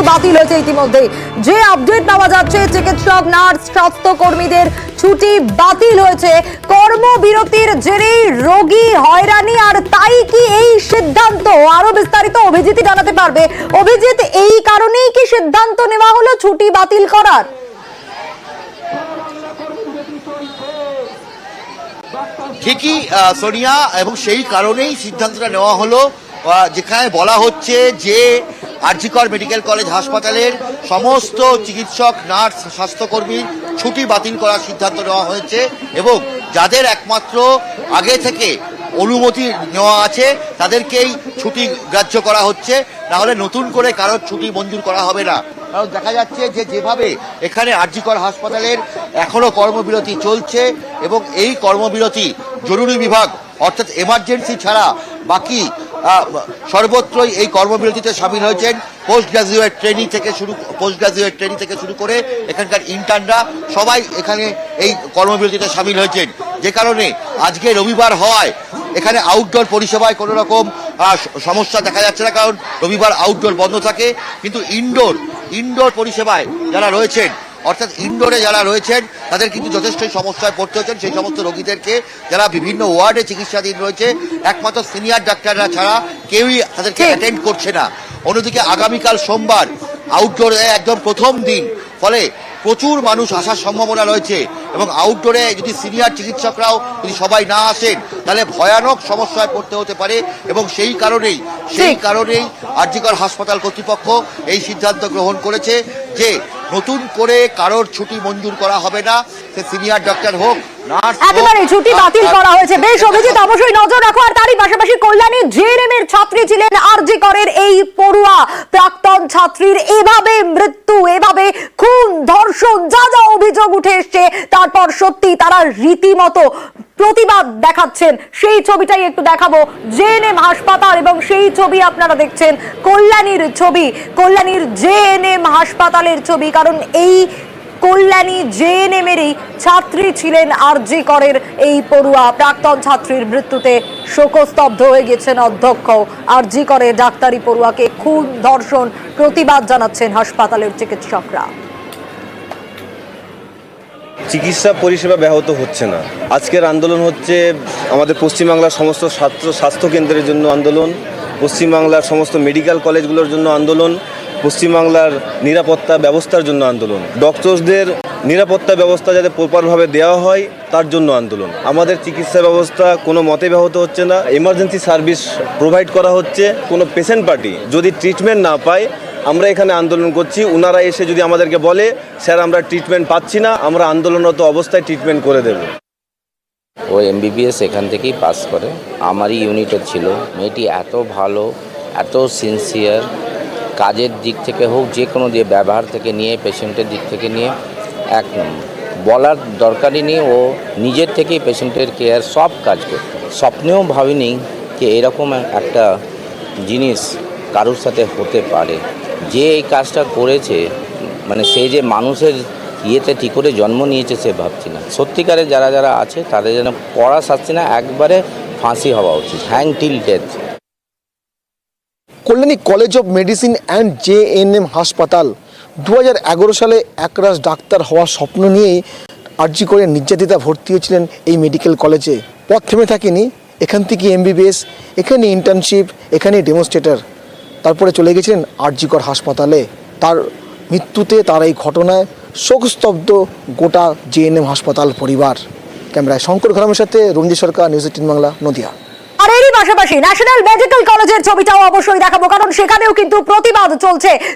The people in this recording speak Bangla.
বাতিল হয়েছে ইতিমধ্যে। যে আপডেট পাওয়া যাচ্ছে, চিকিৎসক, নার্স, স্বাস্থ্যকর্মীদের ছুটি বাতিল হয়েছে কর্মবিরতির জেরেই রোগী হয়রানি। আর তাই কি এই সিদ্ধান্ত? আরো বিস্তারিত অভিজিৎ জানাতে পারবে। অভিজিৎ, এই কারণেই কি সিদ্ধান্ত নেওয়া হলো ছুটি বাতিল করার? ঠিকই সোনিয়া, এবং সেই কারণেই সিদ্ধান্তটা নেওয়া হলো, যেখানে বলা হচ্ছে যে আরজিকর মেডিকেল কলেজ হাসপাতালের সমস্ত চিকিৎসক, নার্স, স্বাস্থ্যকর্মীর ছুটি বাতিল করার সিদ্ধান্ত নেওয়া হয়েছে এবং যাদের একমাত্র আগে থেকে অনুমতি নেওয়া আছে তাদেরকেই ছুটি গ্রাহ্য করা হচ্ছে, না হলে নতুন করে কারোর ছুটি মঞ্জুর করা হবে না। কারণ দেখা যাচ্ছে যে যেভাবে এখানে আরজিকর হাসপাতালের এখনো কর্মবিরতি চলছে এবং এই কর্মবিরতি জরুরি বিভাগ অর্থাৎ এমার্জেন্সি ছাড়া বাকি সর্বত্রই এই কর্মবিরতিতে সামিল হয়েছেন পোস্ট গ্রাজুয়েট ট্রেনিং থেকে শুরু করে এখানকার ইন্টার্নরা সবাই এখানে এই কর্মবিরতিতে সামিল হয়েছেন। যে কারণে আজকে রবিবার হওয়ায় এখানে আউটডোর পরিষেবায় কোনো রকম সমস্যা দেখা যাচ্ছে না, কারণ রবিবার আউটডোর বন্ধ থাকে। কিন্তু ইনডোর পরিষেবায় যারা রয়েছেন, অর্থাৎ ইনডোরে যারা রয়েছেন তাদের কিন্তু যথেষ্টই সমস্যায় পড়তে হচ্ছেন। সেই সমস্ত রোগীদেরকে যারা বিভিন্ন ওয়ার্ডে চিকিৎসাধীন রয়েছে, একমাত্র সিনিয়র ডাক্তাররা ছাড়া কেউই তাদেরকে অ্যাটেন্ড করছে না। অন্যদিকে আগামীকাল সোমবার আউটডোরে একদম প্রথম দিন, ফলে প্রচুর মানুষ আসার সম্ভাবনা রয়েছে এবং আউটডোরে যদি সিনিয়র চিকিৎসকরাও যদি সবাই না আসেন তাহলে ভয়ানক সমস্যায় পড়তে হতে পারে এবং সেই কারণেই আরজিকর হাসপাতাল কর্তৃপক্ষ এই সিদ্ধান্ত গ্রহণ করেছে যে নতুন করে কারোর ছুটি মঞ্জুর করা হবে না, সে সিনিয়র ডাক্তার হোক, নার্স হোক, একেবারে ছুটি বাতিল করা হয়েছে। বেশ অভিজিৎ, অবশ্যই নজর রাখো। আর তারই পাশাপাশি কল্যাণী জেএনএম এর ছাত্রী ছিলেন আরজিকরের এই পড়ুয়া প্রাক্তন ছাত্রীর এভাবে মৃত্যু, এভাবে খুন, ধর্ষণ, যা যা অভিযোগ উঠে এসছে, তারপর সত্যি তারা রীতিমতো প্রতিবাদ দেখাচ্ছেন। সেই ছবিটাই একটু দেখাবো, জেএনএম হাসপাতাল, এবং সেই ছবি আপনারা দেখছেন কল্যাণীর ছবি, কল্যাণীর জেএনএম হাসপাতালের ছবি। কারণ এই কল্যাণী জেএনএম এরই ছাত্রী ছিলেন আরজিকরের এই পড়ুয়া প্রাক্তন ছাত্রীর মৃত্যুতে শোকস্তব্ধ হয়ে গেছেন অধ্যক্ষ। আরজিকরের ডাক্তারি পড়ুয়াকে খুন, ধর্ষণ, প্রতিবাদ জানাচ্ছেন হাসপাতালের চিকিৎসকরা। চিকিৎসা পরিষেবা ব্যাহত হচ্ছে না। আজকের আন্দোলন হচ্ছে আমাদের পশ্চিমবাংলার সমস্ত স্বাস্থ্য কেন্দ্রের জন্য আন্দোলন, পশ্চিমবাংলার সমস্ত মেডিকেল কলেজগুলোর জন্য আন্দোলন, পশ্চিমবাংলার নিরাপত্তা ব্যবস্থার জন্য আন্দোলন, ডক্টরসদের নিরাপত্তা ব্যবস্থা যাতে প্রপারভাবে দেওয়া হয় তার জন্য আন্দোলন। আমাদের চিকিৎসা ব্যবস্থা কোনো মতে ব্যাহত হচ্ছে না, এমার্জেন্সি সার্ভিস প্রোভাইড করা হচ্ছে। কোনো পেশেন্ট পার্টি যদি ট্রিটমেন্ট না পায়, আমরা এখানে আন্দোলন করছি, ওনারা এসে যদি আমাদেরকে বলে স্যার আমরা ট্রিটমেন্ট পাচ্ছি না, আমরা আন্দোলনরত অবস্থায় ট্রিটমেন্ট করে দেব। ও এমবিবিএস এখান থেকেই পাস করে, আমারই ইউনিটের ছিল। মেয়েটি এত ভালো, এত সিনসিয়ার, কাজের দিক থেকে হোক, যে কোনো দিয়ে ব্যবহার থেকে নিয়ে, পেশেন্টের দিক থেকে নিয়ে, এক বলার দরকারই নেই। ও নিজের থেকেই পেশেন্টের কেয়ার সব কাজ করত। স্বপ্নেও ভাবিনি যে এরকম একটা জিনিস কারোর সাথে হতে পারে। যে এই কাজটা করেছে, মানে সে যে মানুষের ইয়েতে ঠিক করে জন্ম নিয়েছে সে ভাবছি না। সত্যিকারে যারা যারা আছে তাদের যেন কড়া শাস্তি না, একবারে ফাঁসি হওয়া উচিত, hang till death. Kalyani college of medicine and GNM হাসপাতাল 2011 সালে একরাশ ডাক্তার হওয়ার স্বপ্ন নিয়েই আরজিকরে নির্যাতিতা ভর্তি হয়েছিলেন এই মেডিকেল কলেজে। পথ থেমে থাকেনি, এখান থেকে এমবিবিএস, এখানে ইন্টার্নশিপ, এখানে ডেমনস্ট্রেটর, তারপরে চলে গেছিলেন আরজিকর হাসপাতালে। তার মৃত্যুতে, তার এই ঘটনায় শোকস্তব্ধ গোটা জেএনএম হাসপাতাল পরিবার। ক্যামেরায় শঙ্কর ঘরামের সাথে রঞ্জিত সরকার, নিউজ 18 বাংলা, নদিয়া। আর এরই পাশাপাশি ন্যাশনাল মেডিকেল কলেজের ছবিটাও অবশ্যই দেখাবো, কারণ সেখানেও কিন্তু প্রতিবাদ চলছে।